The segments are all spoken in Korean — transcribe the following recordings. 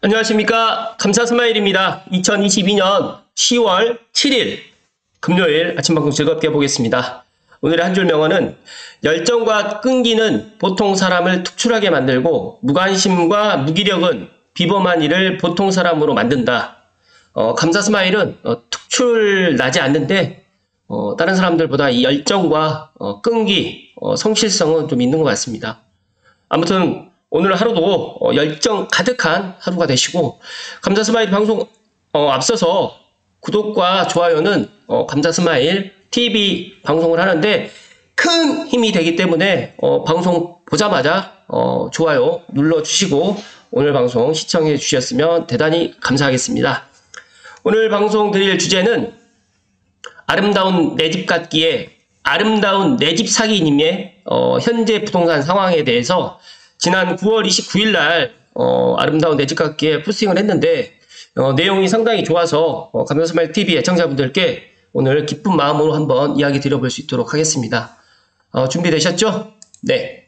안녕하십니까. 감사스마일입니다. 2022년 10월 7일 금요일 아침 방송 즐겁게 보겠습니다. 오늘의 한 줄 명언은 열정과 끈기는 보통 사람을 특출하게 만들고 무관심과 무기력은 비범한 일을 보통 사람으로 만든다. 감사스마일은 특출나지 않는데 다른 사람들보다 이 열정과 끈기, 성실성은 좀 있는 것 같습니다. 아무튼 오늘 하루도 열정 가득한 하루가 되시고, 감사스마일 방송 앞서서 구독과 좋아요는 감사스마일 TV 방송을 하는데 큰 힘이 되기 때문에 방송 보자마자 좋아요 눌러주시고 오늘 방송 시청해 주셨으면 대단히 감사하겠습니다. 오늘 방송 드릴 주제는 아름다운 내 집 갖기에 아름다운 내 집 사기님의 현재 부동산 상황에 대해서 지난 9월 29일 날 아름다운 내 집 갖기에 포스팅을 했는데 내용이 상당히 좋아서 감사스마일 TV 애청자분들께 오늘 기쁜 마음으로 한번 이야기 드려볼 수 있도록 하겠습니다. 준비되셨죠? 네.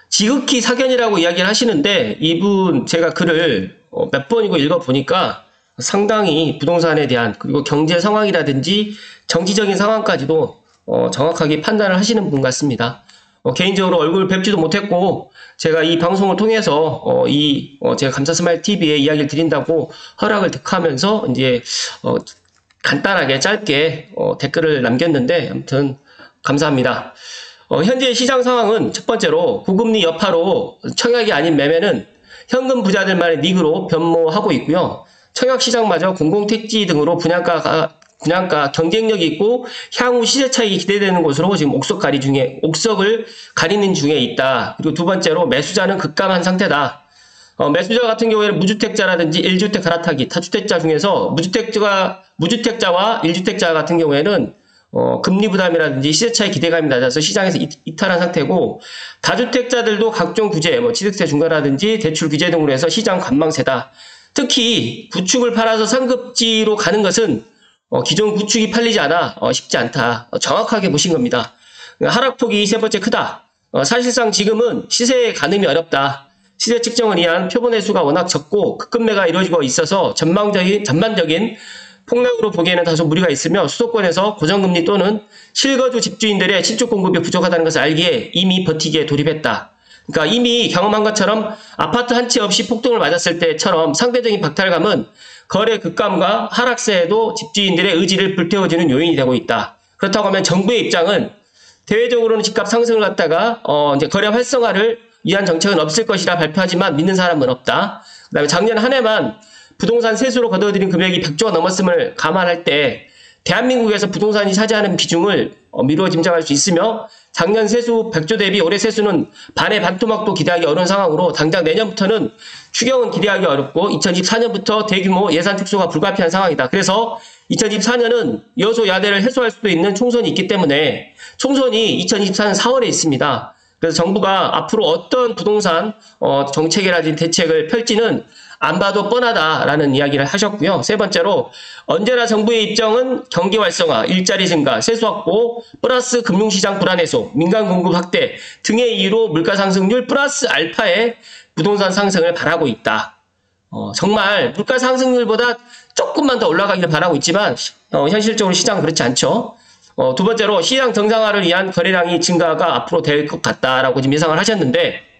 지극히 사견이라고 이야기를 하시는데 이분 제가 글을 몇 번이고 읽어보니까 상당히 부동산에 대한 그리고 경제 상황이라든지 정치적인 상황까지도 정확하게 판단을 하시는 분 같습니다. 개인적으로 얼굴 뵙지도 못했고 제가 이 방송을 통해서 제가 감사스마일 TV에 이야기를 드린다고 허락을 득하면서 이제 간단하게 짧게 댓글을 남겼는데 아무튼 감사합니다. 현재 시장 상황은 첫 번째로 고금리 여파로 청약이 아닌 매매는 현금 부자들만의 닉으로 변모하고 있고요. 청약 시장마저 공공택지 등으로 분양가 경쟁력이 있고 향후 시세 차익이 기대되는 곳으로 지금 옥석을 가리는 중에 있다. 그리고 두 번째로 매수자는 급감한 상태다. 매수자 같은 경우에는 무주택자라든지 1주택 갈아타기, 다주택자 중에서 무주택자와 1주택자 같은 경우에는 금리 부담이라든지 시세 차익 기대감이 낮아서 시장에서 이탈한 상태고, 다주택자들도 각종 규제, 취득세 중과라든지 대출 규제 등으로 해서 시장 관망세다. 특히 구축을 팔아서 상급지로 가는 것은 기존 구축이 팔리지 않아 쉽지 않다. 정확하게 보신 겁니다. 하락폭이 세 번째 크다. 사실상 지금은 시세에 가늠이 어렵다. 시세 측정을 위한 표본 회수가 워낙 적고 급매가 이루어지고 있어서 전반적인 폭락으로 보기에는 다소 무리가 있으며 수도권에서 고정금리 또는 실거주 집주인들의 신축 공급이 부족하다는 것을 알기에 이미 버티기에 돌입했다. 그러니까 이미 경험한 것처럼 아파트 한 채 없이 폭등을 맞았을 때처럼 상대적인 박탈감은 거래 급감과 하락세에도 집주인들의 의지를 불태워주는 요인이 되고 있다. 그렇다고 하면 정부의 입장은 대외적으로는 집값 상승을 갖다가 이제 거래 활성화를 위한 정책은 없을 것이라 발표하지만 믿는 사람은 없다. 그다음에 작년 한 해만 부동산 세수로 거둬들인 금액이 100조가 넘었음을 감안할 때 대한민국에서 부동산이 차지하는 비중을 미루어 짐작할 수 있으며 작년 세수 100조 대비 올해 세수는 반의 반토막도 기대하기 어려운 상황으로 당장 내년부터는 추경은 기대하기 어렵고 2024년부터 대규모 예산 축소가 불가피한 상황이다. 그래서 2024년은 여소야대를 해소할 수도 있는 총선이 있기 때문에 총선이 2024년 4월에 있습니다. 그래서 정부가 앞으로 어떤 부동산 정책이라든지 대책을 펼지는 안 봐도 뻔하다라는 이야기를 하셨고요. 세 번째로 언제나 정부의 입장은 경기 활성화, 일자리 증가, 세수 확보, 플러스 금융시장 불안 해소, 민간 공급 확대 등의 이유로 물가 상승률 플러스 알파의 부동산 상승을 바라고 있다. 정말 물가 상승률보다 조금만 더 올라가기를 바라고 있지만 현실적으로 시장은 그렇지 않죠. 두 번째로 시장 정상화를 위한 거래량이 증가가 앞으로 될 것 같다라고 지금 예상을 하셨는데,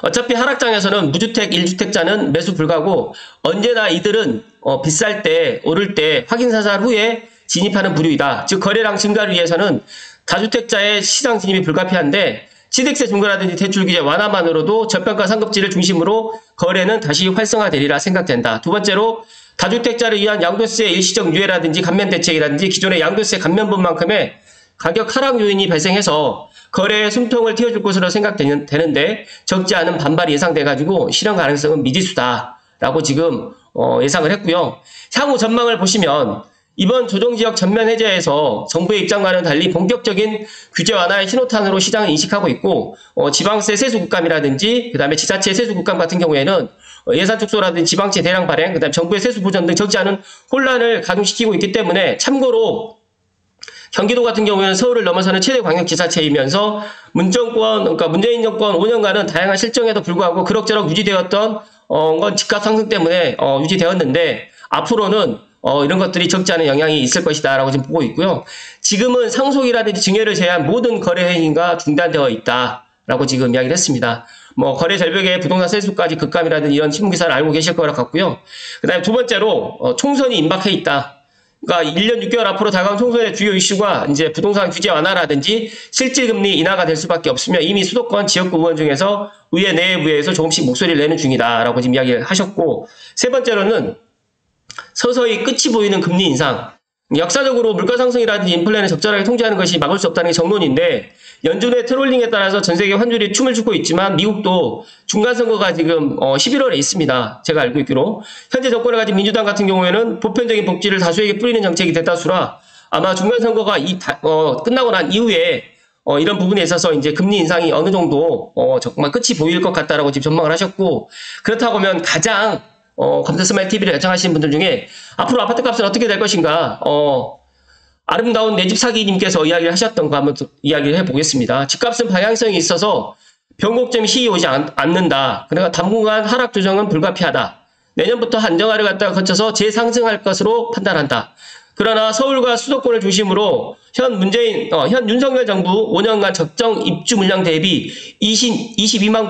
어차피 하락장에서는 무주택, 1주택자는 매수 불가고 언제나 이들은 비쌀 때, 오를 때 확인사살 후에 진입하는 부류이다. 즉 거래량 증가를 위해서는 다주택자의 시장 진입이 불가피한데 취득세 중과라든지 대출 규제 완화만으로도 저평가 상급지를 중심으로 거래는 다시 활성화되리라 생각된다. 두 번째로 다주택자를 위한 양도세 일시적 유예라든지 감면 대책이라든지 기존의 양도세 감면분만큼의 가격 하락 요인이 발생해서 거래에 숨통을 틔워줄 것으로 생각되는데 적지 않은 반발이 예상돼가지고 실현 가능성은 미지수다라고 지금 예상을 했고요. 향후 전망을 보시면 이번 조정지역 전면 해제에서 정부의 입장과는 달리 본격적인 규제 완화의 신호탄으로 시장을 인식하고 있고 지방세 세수 국감이라든지 그다음에 지자체 세수 국감 같은 경우에는 예산 축소라든지 지방세 대량 발행 그다음에 정부의 세수 보전 등 적지 않은 혼란을 가중시키고 있기 때문에 참고로 경기도 같은 경우에는 서울을 넘어서는 최대 광역지자체이면서 문정권, 그러니까 문재인 정권 5년간은 다양한 실정에도 불구하고 그럭저럭 유지되었던 건 집값 상승 때문에 유지되었는데 앞으로는 이런 것들이 적지 않은 영향이 있을 것이다라고 지금 보고 있고요. 지금은 상속이라든지 증여를 제외한 모든 거래 행위가 중단되어 있다라고 지금 이야기를 했습니다. 뭐 거래 절벽에 부동산 세수까지 급감이라든지 이런 신문 기사를 알고 계실 것 같고요. 그다음에 두 번째로 총선이 임박해 있다. 그러니까 1년 6개월 앞으로 다가온 총선의 주요 이슈가 이제 부동산 규제 완화라든지 실질금리 인하가 될 수밖에 없으며 이미 수도권 지역구 의원 중에서 의회 내부에서 조금씩 목소리를 내는 중이다라고 지금 이야기를 하셨고, 세 번째로는 서서히 끝이 보이는 금리 인상. 역사적으로 물가 상승이라든지 인플레는 적절하게 통제하는 것이 막을 수 없다는 게 정론인데, 연준의 트롤링에 따라서 전 세계 환율이 춤을 추고 있지만 미국도 중간선거가 지금 11월에 있습니다. 제가 알고 있기로. 현재 정권을 가진 민주당 같은 경우에는 보편적인 복지를 다수에게 뿌리는 정책이 대다수라 아마 중간선거가 끝나고 난 이후에 이런 부분에 있어서 이제 금리 인상이 어느 정도 정말 끝이 보일 것 같다라고 지금 전망을 하셨고, 그렇다고 하면 가장 감사스마일 TV를 애청하시는 분들 중에 앞으로 아파트 값은 어떻게 될 것인가, 아름다운 내 집 사기님께서 이야기를 하셨던 거 한번 이야기를 해보겠습니다. 집값은 방향성이 있어서 변곡점이 시기 오지 않는다. 그러니까 당분간 하락 조정은 불가피하다. 내년부터 안정화를 갖다가 거쳐서 재상승할 것으로 판단한다. 그러나 서울과 수도권을 중심으로 현 윤석열 정부 5년간 적정 입주 물량 대비 22만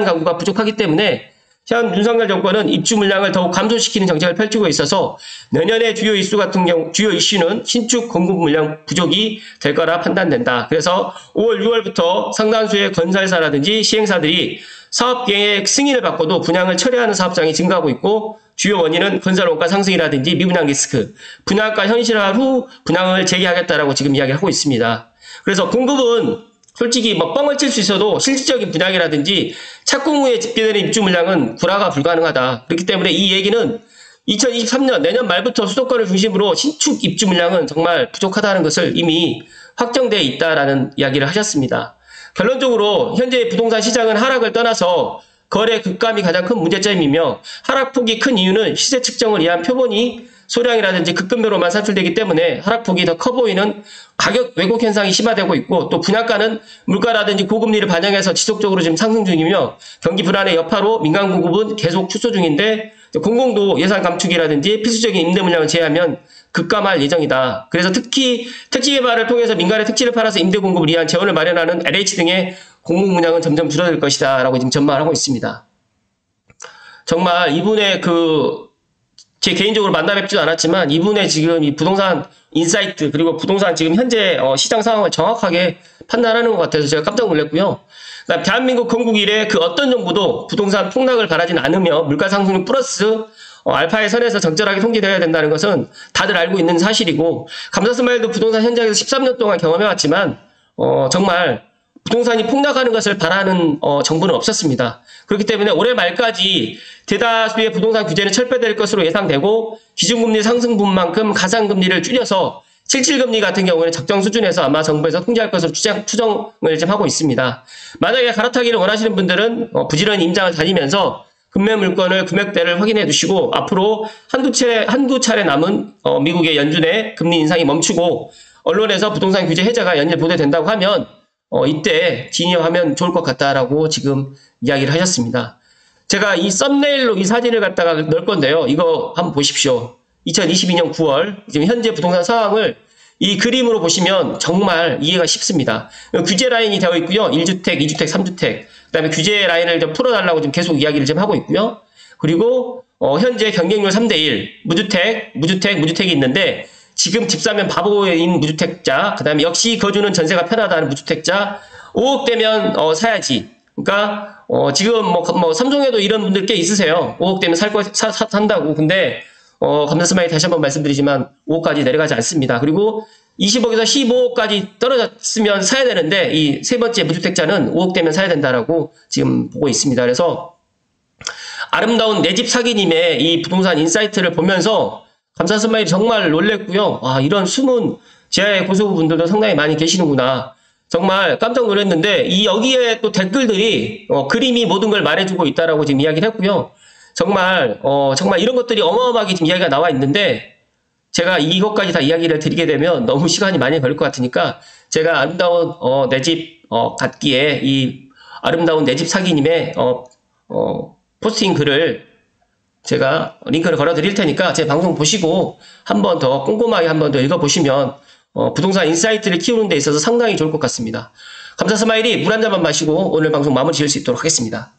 가구가 부족하기 때문에 현 윤석열 정권은 입주 물량을 더욱 감소시키는 정책을 펼치고 있어서 내년의 주요 이슈는 신축 공급 물량 부족이 될 거라 판단된다. 그래서 5월, 6월부터 상당수의 건설사라든지 시행사들이 사업 계획 승인을 받고도 분양을 철회하는 사업장이 증가하고 있고, 주요 원인은 건설 원가 상승이라든지 미분양 리스크, 분양가 현실화 후 분양을 재개하겠다라고 지금 이야기를 하고 있습니다. 그래서 공급은 솔직히 뭐 뻥을 칠 수 있어도 실질적인 분양이라든지 착공 후에 집계되는 입주 물량은 구라가 불가능하다. 그렇기 때문에 이 얘기는 2023년 내년 말부터 수도권을 중심으로 신축 입주 물량은 정말 부족하다는 것을 이미 확정되어 있다라는 이야기를 하셨습니다. 결론적으로 현재 부동산 시장은 하락을 떠나서 거래 급감이 가장 큰 문제점이며, 하락폭이 큰 이유는 시세 측정을 위한 표본이 소량이라든지 급등으로만 산출되기 때문에 하락폭이 더 커 보이는 가격 왜곡 현상이 심화되고 있고, 또 분양가는 물가라든지 고금리를 반영해서 지속적으로 지금 상승 중이며, 경기 불안의 여파로 민간 공급은 계속 축소 중인데 공공도 예산 감축이라든지 필수적인 임대 물량을 제외하면 급감할 예정이다. 그래서 특히 택지 개발을 통해서 민간의 택지를 팔아서 임대 공급을 위한 재원을 마련하는 LH 등의 공공 분양은 점점 줄어들 것이다 라고 지금 전망을 하고 있습니다. 정말 이분의 제 개인적으로 만나 뵙지도 않았지만 이분의 지금 이 부동산 인사이트, 그리고 부동산 지금 현재 시장 상황을 정확하게 판단하는 것 같아서 제가 깜짝 놀랐고요. 대한민국 건국 이래 그 어떤 정부도 부동산 폭락을 바라진 않으며 물가 상승 플러스 알파의 선에서 적절하게 통제되어야 된다는 것은 다들 알고 있는 사실이고, 감사스마일도 부동산 현장에서 13년 동안 경험해왔지만 정말 부동산이 폭락하는 것을 바라는 정부는 없었습니다. 그렇기 때문에 올해 말까지 대다수의 부동산 규제는 철폐될 것으로 예상되고, 기준금리 상승분만큼 가상금리를 줄여서 실질금리 같은 경우에는 적정 수준에서 아마 정부에서 통제할 것으로 추정을 지금 하고 있습니다. 만약에 갈아타기를 원하시는 분들은 부지런히 임장을 다니면서 금매 물건을 금액대를 확인해 두시고, 앞으로 한두 차례 남은 미국의 연준의 금리 인상이 멈추고 언론에서 부동산 규제 해제가 연일 보도된다고 하면 이때 진입하면 좋을 것 같다라고 지금 이야기를 하셨습니다. 제가 이 썸네일로 이 사진을 갖다가 넣을 건데요. 이거 한번 보십시오. 2022년 9월 지금 현재 부동산 상황을 이 그림으로 보시면 정말 이해가 쉽습니다. 규제 라인이 되어 있고요. 1주택, 2주택, 3주택. 그다음에 규제 라인을 좀 풀어달라고 지금 계속 이야기를 좀 하고 있고요. 그리고 현재 경쟁률 3대1, 무주택이 있는데, 지금 집 사면 바보인 무주택자, 그 다음에 역시 거주는 전세가 편하다는 무주택자, 5억 되면 사야지. 그러니까 지금 뭐 3종에도 이런 분들 꽤 있으세요. 5억 되면 산다고. 근데 감사스마일 다시 한번 말씀드리지만 5억까지 내려가지 않습니다. 그리고 20억에서 15억까지 떨어졌으면 사야 되는데, 이 세 번째 무주택자는 5억 되면 사야 된다라고 지금 보고 있습니다. 그래서 아름다운 내 집 사기님의 이 부동산 인사이트를 보면서 감사스마일이 정말 놀랬고요. 와, 이런 숨은 지하의 고수분들도 상당히 많이 계시는구나. 정말 깜짝 놀랐는데, 여기에 또 댓글들이 그림이 모든 걸 말해주고 있다라고 지금 이야기를 했고요. 정말 이런 것들이 어마어마하게 지금 이야기가 나와 있는데, 제가 이것까지 다 이야기를 드리게 되면 너무 시간이 많이 걸릴 것 같으니까, 제가 아름다운 내 집 갖기에 이 아름다운 내 집 사기님의 포스팅 글을 제가 링크를 걸어 드릴 테니까 제 방송 보시고 한 번 더 꼼꼼하게 한 번 더 읽어보시면 부동산 인사이트를 키우는 데 있어서 상당히 좋을 것 같습니다. 감사 스마일이 물 한 잔만 마시고 오늘 방송 마무리 지을 수 있도록 하겠습니다.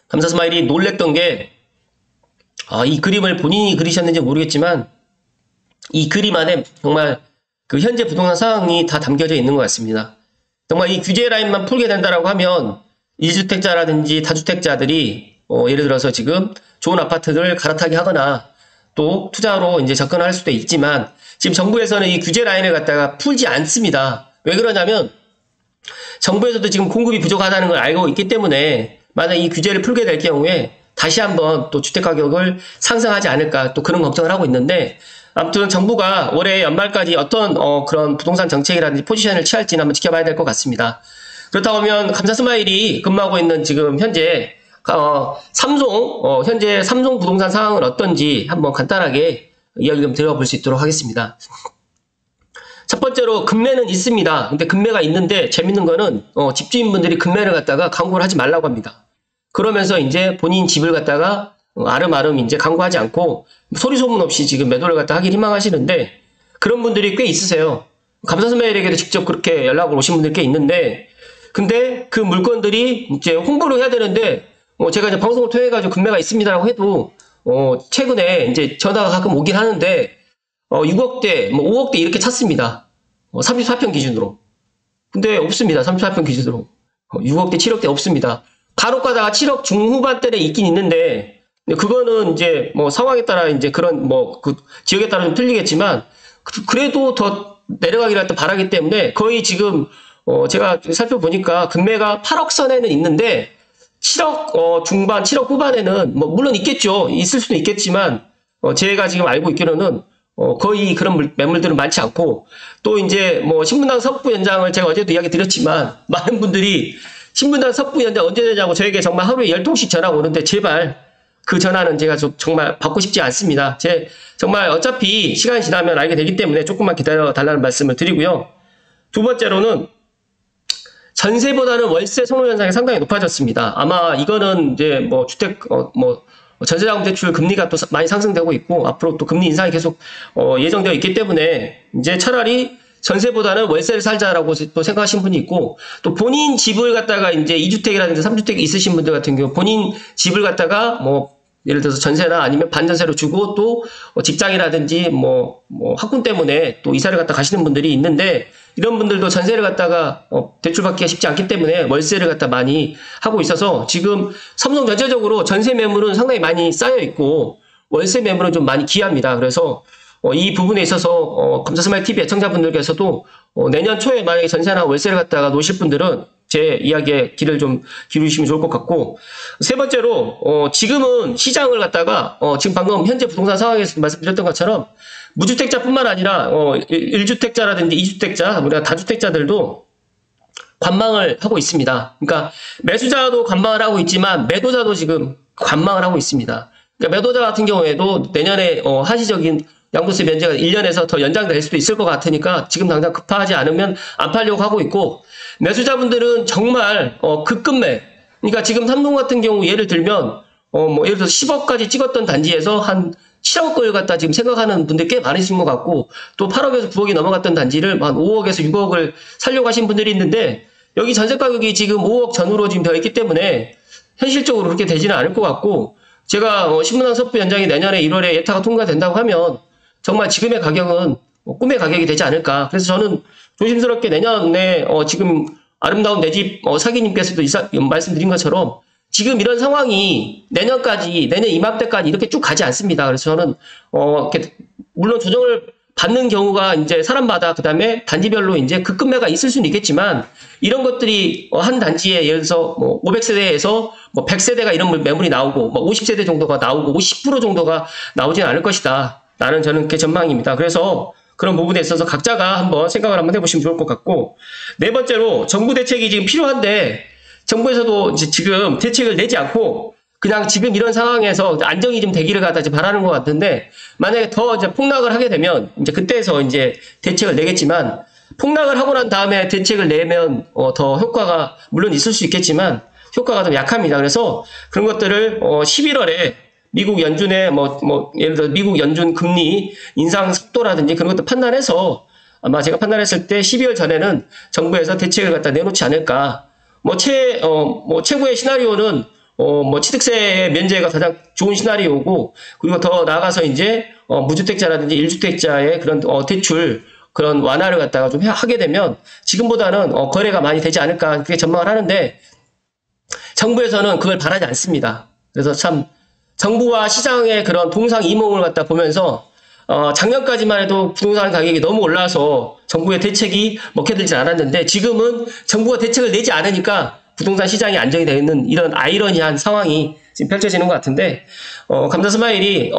감사 스마일이 놀랬던 게 이 그림을 본인이 그리셨는지 모르겠지만 이 그림 안에 정말 그 현재 부동산 상황이 다 담겨져 있는 것 같습니다. 정말 이 규제 라인만 풀게 된다라고 하면 1주택자라든지 다주택자들이 예를 들어서 지금 좋은 아파트를 갈아타기 하거나 또 투자로 이제 접근할 수도 있지만 지금 정부에서는 이 규제 라인을 갖다가 풀지 않습니다. 왜 그러냐면 정부에서도 지금 공급이 부족하다는 걸 알고 있기 때문에 만약 이 규제를 풀게 될 경우에 다시 한번 또 주택가격을 상승하지 않을까 또 그런 걱정을 하고 있는데 아무튼 정부가 올해 연말까지 어떤 그런 부동산 정책이라든지 포지션을 취할지는 한번 지켜봐야 될 것 같습니다. 그렇다고 하면 감사 스마일이 근무하고 있는 지금 현재 현재 삼성 부동산 상황은 어떤지 한번 간단하게 이야기 좀 들어볼 수 있도록 하겠습니다. 첫 번째로 급매는 있습니다. 근데 급매가 있는데 재밌는 거는 집주인분들이 급매를 갖다가 광고를 하지 말라고 합니다. 그러면서 이제 본인 집을 갖다가 아름아름 이제 광고하지 않고 소리 소문 없이 지금 매도를 갖다 하길 희망하시는데 그런 분들이 꽤 있으세요. 감사 스마일에게도 직접 그렇게 연락을 오신 분들 꽤 있는데 근데 그 물건들이 이제 홍보를 해야 되는데 제가 이제 방송을 통해 가지고 급매가 있습니다라고 해도 최근에 이제 전화가 가끔 오긴 하는데 6억대, 5억대 이렇게 찼습니다. 34평 기준으로. 근데 없습니다. 34평 기준으로. 6억대, 7억대 없습니다. 간혹 가다가 7억 중후반대에 있긴 있는데 그거는 이제 상황에 따라 이제 그런 그 지역에 따라 좀 틀리겠지만 그래도 더 내려가기를 바라기 때문에 거의 지금 제가 살펴보니까 금매가 8억 선에는 있는데 7억 중반, 7억 후반에는 물론 있겠죠. 있을 수도 있겠지만 제가 지금 알고 있기로는 거의 그런 매물들은 많지 않고 또 이제 신분당 석부 연장을 제가 어제도 이야기 드렸지만 많은 분들이 신분당 석부 연장 언제 되냐고 저에게 정말 하루에 10통씩 전화가 오는데 제발 그 전화는 제가 정말 받고 싶지 않습니다. 정말 어차피 시간이 지나면 알게 되기 때문에 조금만 기다려 달라는 말씀을 드리고요. 두 번째로는 전세보다는 월세 선호 현상이 상당히 높아졌습니다. 아마 이거는 이제 전세자금 대출 금리가 또 많이 상승되고 있고 앞으로 또 금리 인상이 계속 예정되어 있기 때문에 이제 차라리 전세보다는 월세를 살자라고 또 생각하시는 분이 있고 또 본인 집을 갖다가 이제 2주택이라든지 3주택 있으신 분들 같은 경우 본인 집을 갖다가 예를 들어서 전세나 아니면 반전세로 주고 또 직장이라든지 학군 때문에 또 이사를 갖다 가시는 분들이 있는데 이런 분들도 전세를 갖다가 대출받기가 쉽지 않기 때문에 월세를 갖다 많이 하고 있어서 지금 삼성 전체적으로 전세 매물은 상당히 많이 쌓여 있고 월세 매물은 좀 많이 귀합니다. 그래서 이 부분에 있어서 감사 스마일 TV 애청자분들께서도 내년 초에 만약에 전세나 월세를 갖다가 놓으실 분들은 제 이야기에 귀를 좀 기울이시면 좋을 것 같고 세 번째로 지금은 시장을 갖다가 지금 방금 현재 부동산 상황에서 말씀드렸던 것처럼 무주택자뿐만 아니라 1주택자라든지 2주택자 우리가 다주택자들도 관망을 하고 있습니다. 그러니까 매수자도 관망을 하고 있지만 매도자도 지금 관망을 하고 있습니다. 그러니까 매도자 같은 경우에도 내년에 한시적인 양도세 면제가 1년에서 더 연장될 수도 있을 것 같으니까 지금 당장 급하지 않으면 안 팔려고 하고 있고 매수자분들은 정말 급급매 그러니까 지금 삼동 같은 경우 예를 들면 예를 들어서 10억까지 찍었던 단지에서 한 7억을 갖다 지금 생각하는 분들 꽤 많으신 것 같고 또 8억에서 9억이 넘어갔던 단지를 한 5억에서 6억을 살려고 하신 분들이 있는데 여기 전세 가격이 지금 5억 전후로 지금 되어 있기 때문에 현실적으로 그렇게 되지는 않을 것 같고 제가 신분당 석부 연장이 내년에 1월에 예타가 통과된다고 하면 정말 지금의 가격은 꿈의 가격이 되지 않을까. 그래서 저는 조심스럽게 내년에 지금 아름다운 내 집 사기님께서도 말씀드린 것처럼 지금 이런 상황이 내년 이맘때까지 이렇게 쭉 가지 않습니다. 그래서 저는 물론 조정을 받는 경우가 이제 사람마다 그다음에 단지별로 이제 급급매가 있을 수는 있겠지만 이런 것들이 한 단지에 예를 들어서 500세대에서 100세대가 이런 매물이 나오고 50세대 정도가 나오고 50% 정도가 나오진 않을 것이다. 라는 저는 그렇게 전망입니다. 그래서 그런 부분에 있어서 각자가 한번 생각을 한번 해보시면 좋을 것 같고 네 번째로 정부 대책이 지금 필요한데 정부에서도 이제 지금 대책을 내지 않고 그냥 지금 이런 상황에서 안정이 좀 되기를 갖다 바라는 것 같은데 만약에 더 이제 폭락을 하게 되면 이제 그때서 이제 대책을 내겠지만 폭락을 하고 난 다음에 대책을 내면 더 효과가 물론 있을 수 있겠지만 효과가 좀 약합니다. 그래서 그런 것들을 11월에 미국 연준의 예를 들어 미국 연준 금리 인상 속도라든지 그런 것들 판단해서 아마 제가 판단했을 때 12월 전에는 정부에서 대책을 갖다 내놓지 않을까. 최고의 시나리오는 취득세 면제가 가장 좋은 시나리오고, 그리고 더 나아가서 이제 무주택자라든지 1주택자의 그런 대출 그런 완화를 갖다가 좀 하게 되면 지금보다는 거래가 많이 되지 않을까 그렇게 전망을 하는데, 정부에서는 그걸 바라지 않습니다. 그래서 참 정부와 시장의 그런 동상이몽을 갖다 보면서 작년까지만 해도 부동산 가격이 너무 올라서 정부의 대책이 먹혀들지 않았는데, 지금은 정부가 대책을 내지 않으니까 부동산 시장이 안정이 되는 이런 아이러니한 상황이 지금 펼쳐지는 것 같은데, 감사스마일이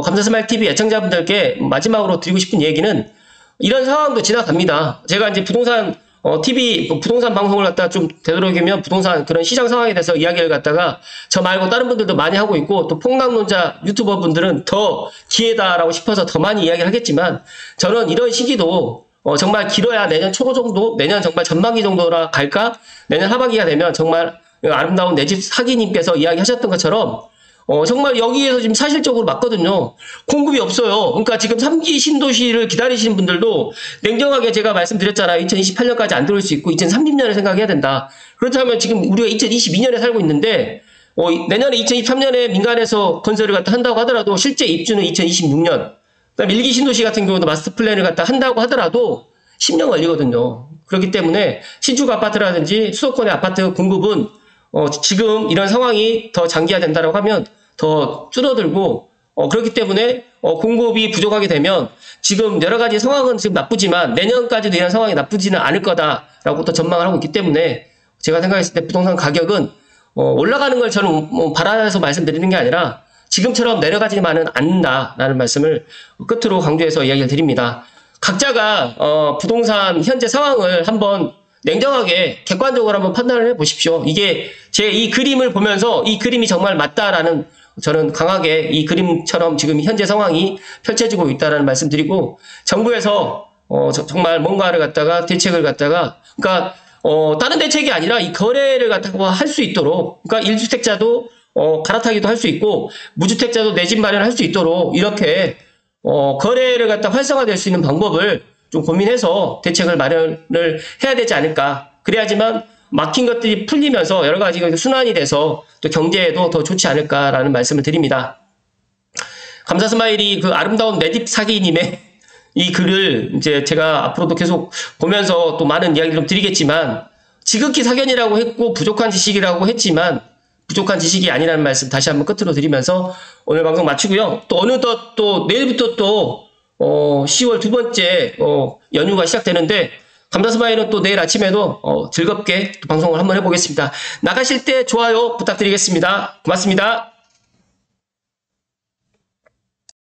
감사스마일 TV 애청자분들께 마지막으로 드리고 싶은 얘기는, 이런 상황도 지나갑니다. 제가 이제 부동산 부동산 방송을 갖다가 좀 되도록이면 부동산 그런 시장 상황에 대해서 이야기를 갖다가 저 말고 다른 분들도 많이 하고 있고, 또 폭락론자 유튜버 분들은 더 기회다라고 싶어서 더 많이 이야기를 하겠지만, 저는 이런 시기도 정말 길어야 내년 초 정도, 내년 정말 전반기 정도라 갈까? 내년 하반기가 되면 정말 아름다운 내 집 사기님께서 이야기하셨던 것처럼 정말 여기에서 지금 사실적으로 맞거든요. 공급이 없어요. 그러니까 지금 3기 신도시를 기다리시는 분들도 냉정하게 제가 말씀드렸잖아요. 2028년까지 안 들어올 수 있고 2030년을 생각해야 된다. 그렇다면 지금 우리가 2022년에 살고 있는데 내년에 2023년에 민간에서 건설을 갖다 한다고 하더라도 실제 입주는 2026년. 그다음에 1기 신도시 같은 경우도 마스터 플랜을 갖다 한다고 하더라도 10년 걸리거든요. 그렇기 때문에 신축 아파트라든지 수도권의 아파트 공급은 지금 이런 상황이 더 장기화된다라고 하면 더 줄어들고, 그렇기 때문에 공급이 부족하게 되면 지금 여러 가지 상황은 지금 나쁘지만 내년까지도 이런 상황이 나쁘지는 않을 거다라고 또 전망을 하고 있기 때문에, 제가 생각했을 때 부동산 가격은 올라가는 걸 저는 바라서 말씀드리는 게 아니라 지금처럼 내려가지만은 않는다라는 말씀을 끝으로 강조해서 이야기를 드립니다. 각자가 부동산 현재 상황을 한번 냉정하게 객관적으로 한번 판단을 해 보십시오. 이게 제 이 그림을 보면서 이 그림이 정말 맞다라는, 저는 강하게 이 그림처럼 지금 현재 상황이 펼쳐지고 있다라는 말씀드리고, 정부에서 정말 뭔가를 갖다가 대책을 갖다가, 그러니까 다른 대책이 아니라 이 거래를 갖다가 할 수 있도록, 그러니까 1주택자도 갈아타기도 할 수 있고 무주택자도 내 집 마련할 수 있도록 이렇게 거래를 갖다 활성화될 수 있는 방법을 좀 고민해서 대책을 마련을 해야 되지 않을까. 그래야지만 막힌 것들이 풀리면서 여러 가지 순환이 돼서 또 경제에도 더 좋지 않을까라는 말씀을 드립니다. 감사스마일이 그 아름다운 내 집 사기님의 이 글을 이제 제가 앞으로도 계속 보면서 또 많은 이야기를 좀 드리겠지만, 지극히 사견이라고 했고 부족한 지식이라고 했지만 부족한 지식이 아니라는 말씀 다시 한번 끝으로 드리면서 오늘 방송 마치고요. 또 어느덧 또 내일부터 또 10월 두 번째 연휴가 시작되는데, 감사스마일은 또 내일 아침에도 즐겁게 또 방송을 한번 해보겠습니다. 나가실 때 좋아요 부탁드리겠습니다. 고맙습니다.